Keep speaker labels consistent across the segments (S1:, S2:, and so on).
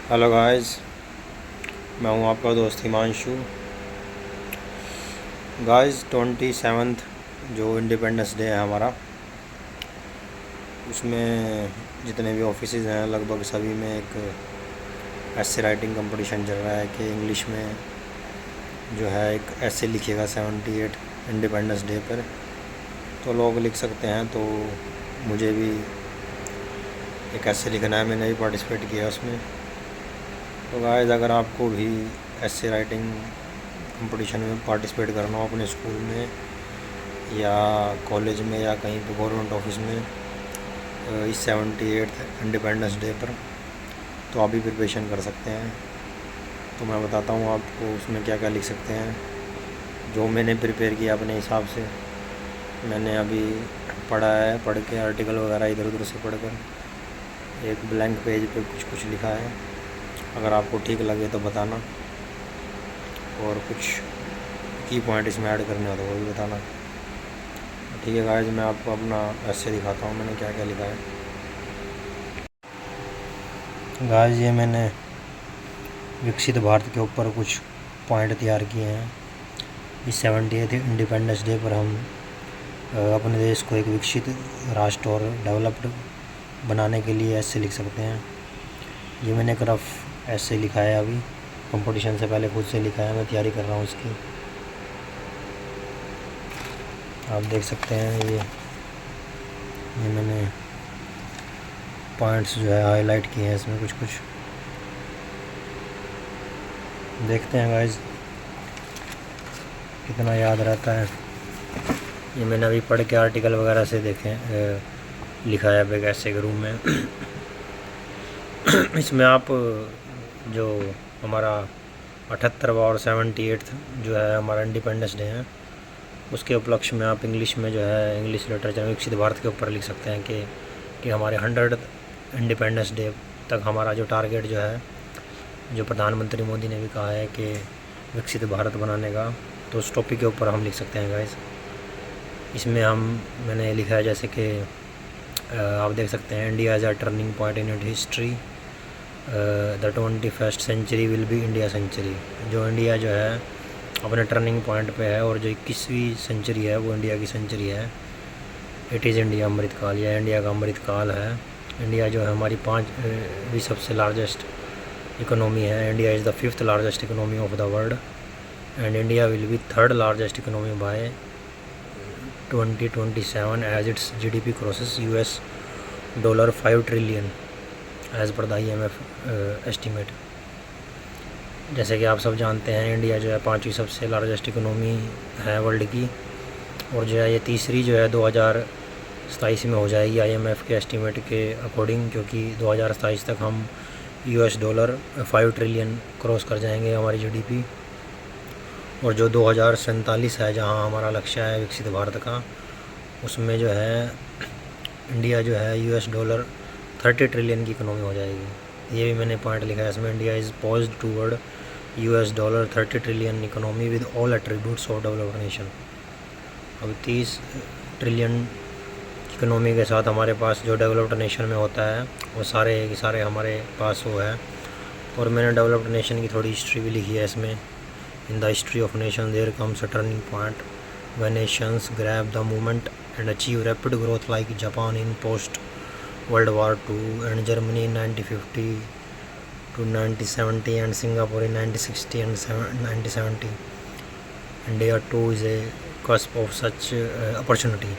S1: Hello guys, मैं हूं आपका दोस्त हिमांशु। गाइस 27th जो इंडिपेंडेंस डे है हमारा, उसमें जितने भी ऑफिसेज हैं लगभग सभी में एक ऐसे राइटिंग कंपटीशन चल रहा है कि इंग्लिश में जो है एक ऐसे लिखिएगा 78 इंडिपेंडेंस डे पर। तो लोग लिख सकते हैं, तो मुझे भी एक ऐसे लिखना है। मैंने भी पार्टिसिपेट किया उसमें। तो गाइस, अगर आपको भी ऐसे राइटिंग कंपटीशन में पार्टिसिपेट करना हो अपने स्कूल में या कॉलेज में या कहीं पे गवर्नमेंट ऑफिस में इस 78th इंडिपेंडेंस डे पर, तो आप भी प्रिपरेशन कर सकते हैं। तो मैं बताता हूँ आपको उसमें क्या क्या लिख सकते हैं, जो मैंने प्रिपेयर किया अपने हिसाब से। मैंने अभी पढ़ के आर्टिकल वगैरह इधर उधर से पढ़कर एक ब्लैंक पेज पे कुछ कुछ लिखा है। अगर आपको ठीक लगे तो बताना, और कुछ की पॉइंट इसमें ऐड करने हो तो वो भी बताना। ठीक है गाइस, मैं आपको अपना ऐसे दिखाता हूँ मैंने क्या क्या लिखा है। गाइस, ये मैंने विकसित भारत के ऊपर कुछ पॉइंट तैयार किए हैं। इस 78th इंडिपेंडेंस डे पर हम अपने देश को एक विकसित राष्ट्र और डेवलप्ड बनाने के लिए ऐसे लिख सकते हैं। ये मैंने एक रफ ऐसे लिखा है, अभी कंपटीशन से पहले खुद से लिखा है, मैं तैयारी कर रहा हूँ इसकी। आप देख सकते हैं ये मैंने पॉइंट्स जो है हाईलाइट किए हैं इसमें कुछ कुछ। देखते हैं गाइस कितना याद रहता है। ये मैंने अभी पढ़ के आर्टिकल वगैरह से लिखा है अब एक ऐसे के रूम में। इसमें आप जो हमारा 78वां और 78th जो है हमारा इंडिपेंडेंस डे है, उसके उपलक्ष्य में आप इंग्लिश में जो है इंग्लिश लिटरेचर विकसित भारत के ऊपर लिख सकते हैं कि हमारे 100 इंडिपेंडेंस डे तक हमारा जो टारगेट जो है, जो प्रधानमंत्री मोदी ने भी कहा है कि विकसित भारत बनाने का, तो उस टॉपिक के ऊपर हम लिख सकते हैं गाइस। इसमें मैंने लिखा है जैसे कि आप देख सकते हैं, India as a turning point in it history, the 21st century will be India century. जो इंडिया जो है अपने टर्निंग पॉइंट पे है और जो 21वीं सेंचुरी है वो इंडिया की सेंचुरी है। इट इज़ इंडिया अमृतकाल, यह इंडिया का अमृतकाल है। इंडिया जो है हमारी 5वीं सबसे लार्जेस्ट इकोनॉमी है। India is the 5th largest economy of the world, and India will be 3rd largest economy by 2027 as its GDP crosses $5 trillion as per the IMF estimate. जैसे कि आप सब जानते हैं, इंडिया जो है 5वीं सबसे लार्जेस्ट इकोनॉमी है वर्ल्ड की, और जो है ये तीसरी जो है 2027 में हो जाएगी IMF के एस्टिमेट के अकॉर्डिंग, क्योंकि 2027 तक हम $5 ट्रिलियन क्रॉस कर जाएंगे हमारी GDP। और जो 2047 है, जहां हमारा लक्ष्य है विकसित भारत का, उसमें जो है इंडिया जो है $30 ट्रिलियन की इकोनॉमी हो जाएगी। ये भी मैंने पॉइंट लिखा है इसमें। India is posed toward $30 trillion economy with all attributes of developed nation. अब 30 ट्रिलियन इकोनॉमी के साथ हमारे पास जो डेवलप्ड नेशन में होता है वो सारे के सारे हमारे पास वो है। और मैंने डेवलप्ड नेशन की थोड़ी हिस्ट्री भी लिखी है इसमें। In the history of nation there comes a turning point when nations grab the moment and achieve rapid growth like Japan in post World War II and Germany in 1950 to 1970 and Singapore in 1960 and 1970. India too is a cusp of such opportunity.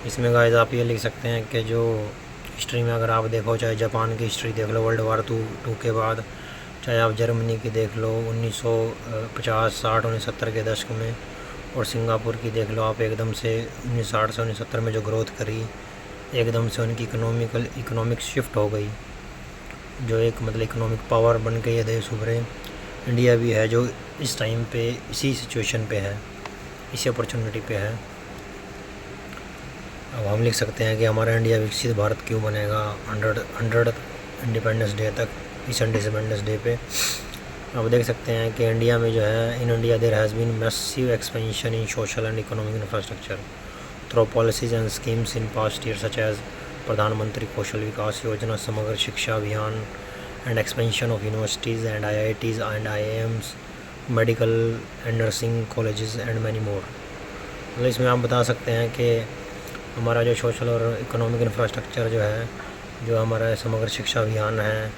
S1: इसमें guys आप ये लिख सकते हैं कि जो history में अगर आप देखो, चाहे जापान की हिस्ट्री देख लो World War II के बाद, चाहे आप जर्मनी की देख लो 1950, 60, 1970 के दशक में, और सिंगापुर की देख लो आप, एकदम से 1960 से 1970 में जो ग्रोथ करी, एकदम से उनकी इकोनॉमिक शिफ्ट हो गई, जो एक मतलब इकोनॉमिक पावर बन गई है देश उभरे। इंडिया भी है जो इस टाइम पे इसी सिचुएशन पे है, इसी अपॉर्चुनिटी पे है। अब हम लिख सकते हैं कि हमारा इंडिया विकसित भारत क्यों बनेगा 100 इंडिपेंडेंस डे तक, इस इंडिपेंडेंस डे पे। अब देख सकते हैं कि इंडिया में जो है, in India there has been massive expansion in social and economic infrastructure through policies and schemes in past year such as Pradhanmantri Kaushal विकास योजना, समग्र शिक्षा अभियान and expansion of universities and IITs and IIMs, medical and nursing colleges and many more। मतलब इसमें आप बता सकते हैं कि हमारा जो सोशल और इकोनॉमिक इंफ्रास्ट्रक्चर जो है, जो हमारा समग्र शिक्षा अभियान है,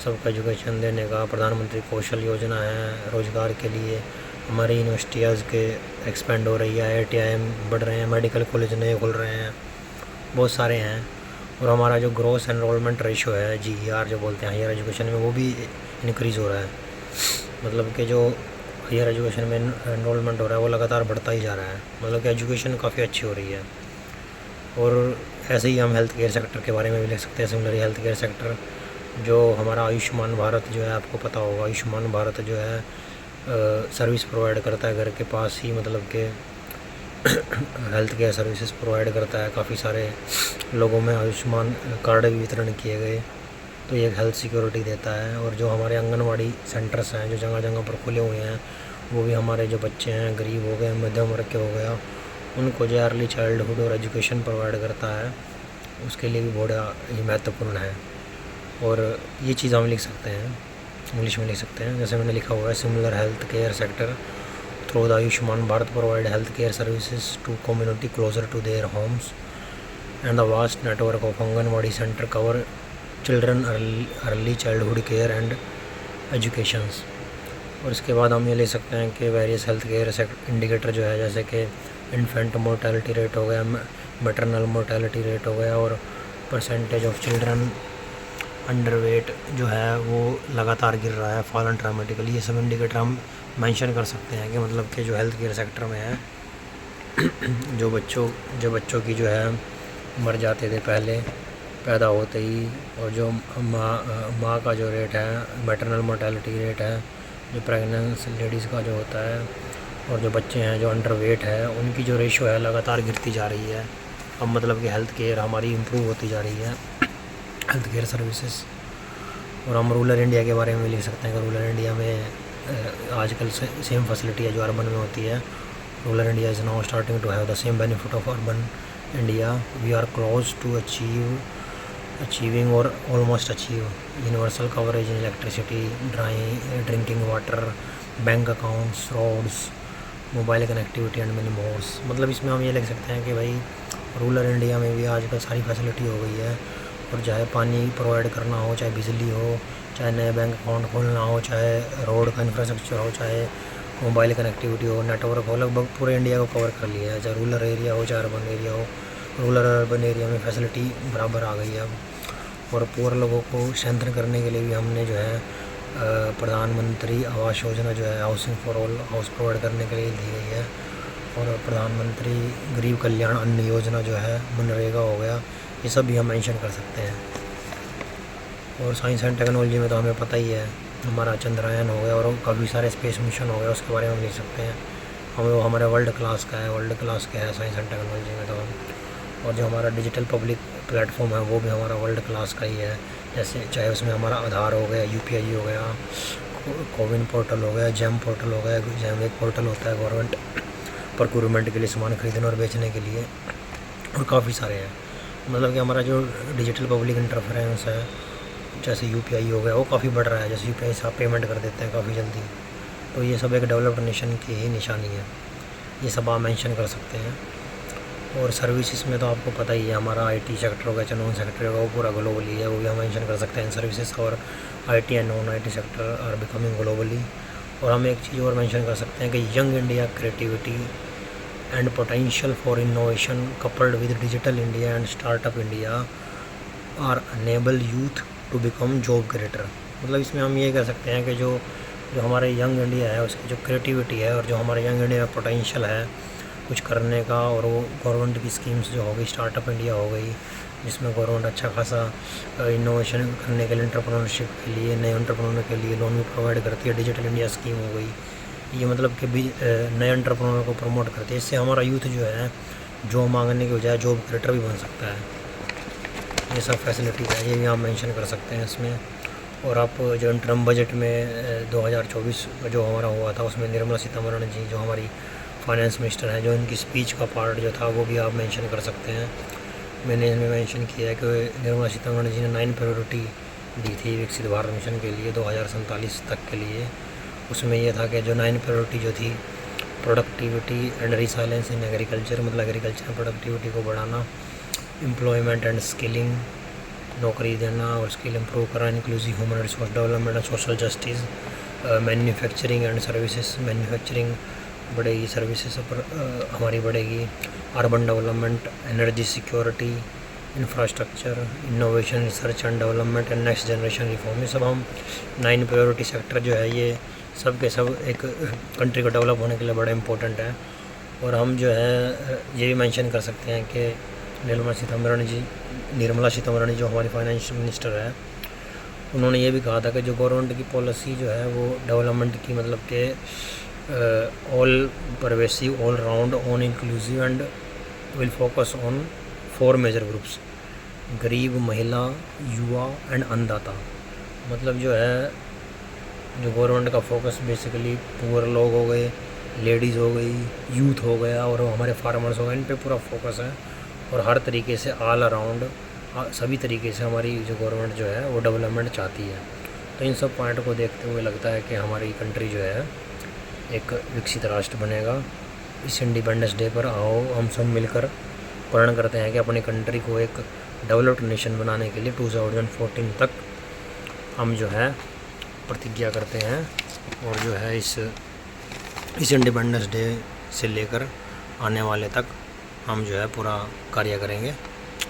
S1: सबको एजुकेशन देने का, प्रधानमंत्री कौशल योजना है रोज़गार के लिए, हमारी यूनिवर्सिटीज़ के एक्सपेंड हो रही है, IITIM बढ़ रहे हैं, मेडिकल कॉलेज नए खुल रहे हैं, बहुत सारे हैं। और हमारा जो ग्रोस एनरोलमेंट रेशो है, GER जो बोलते हैं हायर एजुकेशन में, वो भी इंक्रीज़ हो रहा है। मतलब कि जो हायर एजुकेशन में एनरोलमेंट हो रहा है वो लगातार बढ़ता ही जा रहा है। मतलब कि एजुकेशन काफ़ी अच्छी हो रही है। और ऐसे ही हम हेल्थ केयर सेक्टर के बारे में भी लिख सकते हैं। सिमिलरली हेल्थ केयर सेक्टर जो हमारा आयुष्मान भारत जो है, आपको पता होगा आयुष्मान भारत जो है सर्विस प्रोवाइड करता है घर के पास ही, मतलब कि हेल्थ केयर सर्विसेज प्रोवाइड करता है। काफ़ी सारे लोगों में आयुष्मान कार्ड भी वितरण किए गए, तो ये हेल्थ सिक्योरिटी देता है। और जो हमारे आंगनवाड़ी सेंटर्स हैं जो जगह जगह पर खुले हुए हैं, वो भी हमारे जो बच्चे हैं, गरीब हो गए, मध्यम वर्ग के हो गया, उनको जो अर्ली चाइल्डहुड और एजुकेशन प्रोवाइड करता है, उसके लिए भी बहुत ही महत्वपूर्ण है। और ये चीज़ हम लिख सकते हैं, इंग्लिश में लिख सकते हैं, जैसे मैंने लिखा हुआ है, similar health care sector through the Ayushman Bharat provide health care services to community closer to their homes and the vast network of anganwadi centre cover children early childhood care and educations. और इसके बाद हम ये ले सकते हैं कि वेरियस हेल्थ केयर इंडिकेटर जो है, जैसे कि इन्फेंट मोर्टेलिटी रेट हो गया, मैटरनल मोर्टेलिटी रेट हो गया, और percentage of children under weight जो है वो लगातार गिर रहा है, फॉलन ड्रामेटिकली। ये सब इंडिकेटर हम मेंशन कर सकते हैं कि मतलब कि जो हेल्थ केयर सेक्टर में है, जो बच्चों की जो है मर जाते थे पहले पैदा होते ही, और जो माँ का जो रेट है, मैटरनल मोर्टेलिटी रेट है, जो प्रेगनेंस लेडीज़ का जो होता है, और जो बच्चे हैं जो अंडर वेट है, उनकी जो रेशो है लगातार गिरती जा रही है। अब मतलब कि हेल्थ केयर हमारी इम्प्रूव होती जा रही है, हेल्थ केयर सर्विसेज। और हम रूरल इंडिया के बारे में लिख सकते हैं कि रूरल इंडिया में आजकल सेम फैसिलिटी है जो अर्बन में होती है। Rural India is now starting to have the same benefit of urban India. We are close to achieving or almost achieve universal coverage in electricity, drinking water, bank accounts, roads, mobile connectivity and many mores. मतलब इसमें हम ये लिख सकते हैं कि भाई rural India में भी आजकल सारी फैसिलिटी हो गई है, और चाहे पानी प्रोवाइड करना हो, चाहे बिजली हो, चाहे नए बैंक अकाउंट खोलना हो, चाहे रोड का इंफ्रास्ट्रक्चर हो, चाहे मोबाइल कनेक्टिविटी हो, नेटवर्क हो, लगभग पूरे इंडिया को कवर कर लिया है। चाहे रूरल एरिया हो, चाहे अर्बन एरिया हो, रूरल अर्बन एरिया में फैसिलिटी बराबर आ गई है अब। और पुअर लोगों को स्ट्रेंथन करने के लिए भी हमने जो है प्रधानमंत्री आवास योजना जो है, housing for all, house provide करने के लिए दी गई है। और प्रधानमंत्री गरीब कल्याण अन्न योजना जो है, मनरेगा हो गया, ये सब भी हम मेंशन कर सकते हैं। और साइंस एंड टेक्नोलॉजी में तो हमें पता ही है, हमारा चंद्रयान हो गया और काफ़ी सारे स्पेस मिशन हो गए, उसके बारे में हम लिख सकते हैं। हमें वो हमारे वर्ल्ड क्लास का है साइंस एंड टेक्नोलॉजी में तो हम। और जो हमारा डिजिटल पब्लिक प्लेटफॉर्म है वो भी हमारा वर्ल्ड क्लास का ही है। जैसे चाहे उसमें हमारा आधार हो गया, UPI हो गया, कोविन पोर्टल हो गया, जैम पोर्टल हो गया। जैम एक पोर्टल होता है गवर्नमेंट प्रोक्योरमेंट के लिए, सामान खरीदने और बेचने के लिए, और काफ़ी सारे हैं। मतलब कि हमारा जो डिजिटल पब्लिक इंटरफेरेंस है, जैसे UPI हो गया, वो काफ़ी बढ़ रहा है। जैसे UPI से आप पेमेंट कर देते हैं काफ़ी जल्दी, तो ये सब एक डेवलप्ड नेशन की ही निशानी है। ये सब आप मेंशन कर सकते हैं। और सर्विसेज में तो आपको पता ही है, हमारा IT सेक्टर होगा, चाहे नॉन सेक्टर होगा, वो पूरा ग्लोबली है, वो भी हम मेंशन कर सकते हैं सर्विसेज। और IT and non IT sector are becoming globally. और हम एक चीज़ और मेंशन कर सकते हैं कि young India creativity and potential for innovation coupled with digital India and startup India are enable youth to become job creator. मतलब इसमें हम ये कह सकते हैं कि जो हमारे यंग इंडिया है, उसकी जो क्रिएटिविटी है, और जो हमारे यंग इंडिया में पोटेंशियल है कुछ करने का, और वो गवर्नमेंट की स्कीम्स जो हो गई, स्टार्टअप इंडिया हो गई, जिसमें गवर्नमेंट अच्छा खासा इनोवेशन करने के लिए, एंटरप्रेन्योरशिप के लिए, नए एंटरप्रेन्योर के लिए लोन भी प्रोवाइड करती है। डिजिटल इंडिया स्कीम हो गई, ये मतलब कि नए एंटरप्रेन्योर को प्रमोट करती है। इससे हमारा यूथ जो है जॉब मांगने के बजाय जॉब क्रिएटर भी बन सकता है। ये सब फैसिलिटीज़ है, ये भी आप मेंशन कर सकते हैं इसमें। और आप जो इंटरम बजट में 2024 जो हमारा हुआ था, उसमें निर्मला सीतारमण जी जो हमारी फाइनेंस मिनिस्टर हैं, जो इनकी स्पीच का पार्ट जो था वो भी आप मेंशन कर सकते हैं। मैंने इसमें मेंशन किया है कि निर्मला सीतारमण जी ने 9 प्रायोरिटी दी थी विकसित भारत मिशन के लिए 2047 तक के लिए। उसमें ये था कि जो 9 प्रायोरिटी जो थी, productivity and resilience in agriculture, मतलब एग्रीकल्चर में प्रोडक्टिविटी को बढ़ाना, एम्प्लॉयमेंट एंड स्किलिंग, नौकरी देना और स्किल इम्प्रूव करना, inclusive human resource development and social justice, manufacturing and services, manufacturing बढ़ेगी, सर्विसेज पर हमारी बढ़ेगी, urban development, energy security, infrastructure, innovation, research and development and next generation reform. ये सब हम 9 प्रायोरिटी सेक्टर जो है ये सब के सब एक कंट्री को डेवलप होने के लिए बड़ा इम्पोर्टेंट है। और हम जो है ये भी मेंशन कर सकते हैं कि निर्मला सीतारमण जी जो हमारी फाइनेंस मिनिस्टर है, उन्होंने ये भी कहा था कि जो गवर्नमेंट की पॉलिसी जो है वो डेवलपमेंट की, मतलब कि all pervasive, all round, on inclusive and will focus on 4 major groups: गरीब, महिला, युवा एंड अन्नदाता। मतलब जो है जो गवर्नमेंट का फोकस बेसिकली पुअर लोग हो गए, लेडीज़ हो गई, यूथ हो गया और हमारे फार्मर्स हो गए, इन पे पूरा फोकस है। और हर तरीके से ऑल अराउंड सभी तरीके से हमारी जो गवर्नमेंट जो है वो डेवलपमेंट चाहती है। तो इन सब पॉइंट को देखते हुए लगता है कि हमारी कंट्री जो है एक विकसित राष्ट्र बनेगा। इस इंडिपेंडेंस डे पर आओ हम सब मिलकर प्रण करते हैं कि अपनी कंट्री को एक डेवलप्ड नेशन बनाने के लिए 2014 तक हम जो है प्रतिज्ञा करते हैं। और जो है इस इंडिपेंडेंस डे से लेकर आने वाले तक हम जो है पूरा कार्य करेंगे।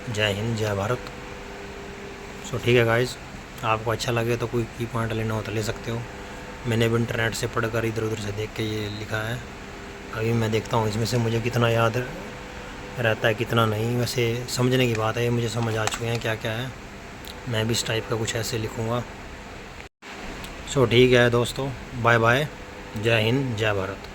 S1: जय हिंद, जय भारत। सो ठीक है गाइस, आपको अच्छा लगे तो कोई की पॉइंट लेना हो तो ले सकते हो। मैंने भी इंटरनेट से पढ़कर इधर उधर से देख के ये लिखा है। अभी मैं देखता हूँ इसमें से मुझे कितना याद रहता है कितना नहीं। वैसे समझने की बात है, ये मुझे समझ आ चुके हैं क्या क्या है। मैं भी इस टाइप का कुछ ऐसे लिखूँगा। सो ठीक है दोस्तों, बाय बाय, जय हिंद, जय भारत।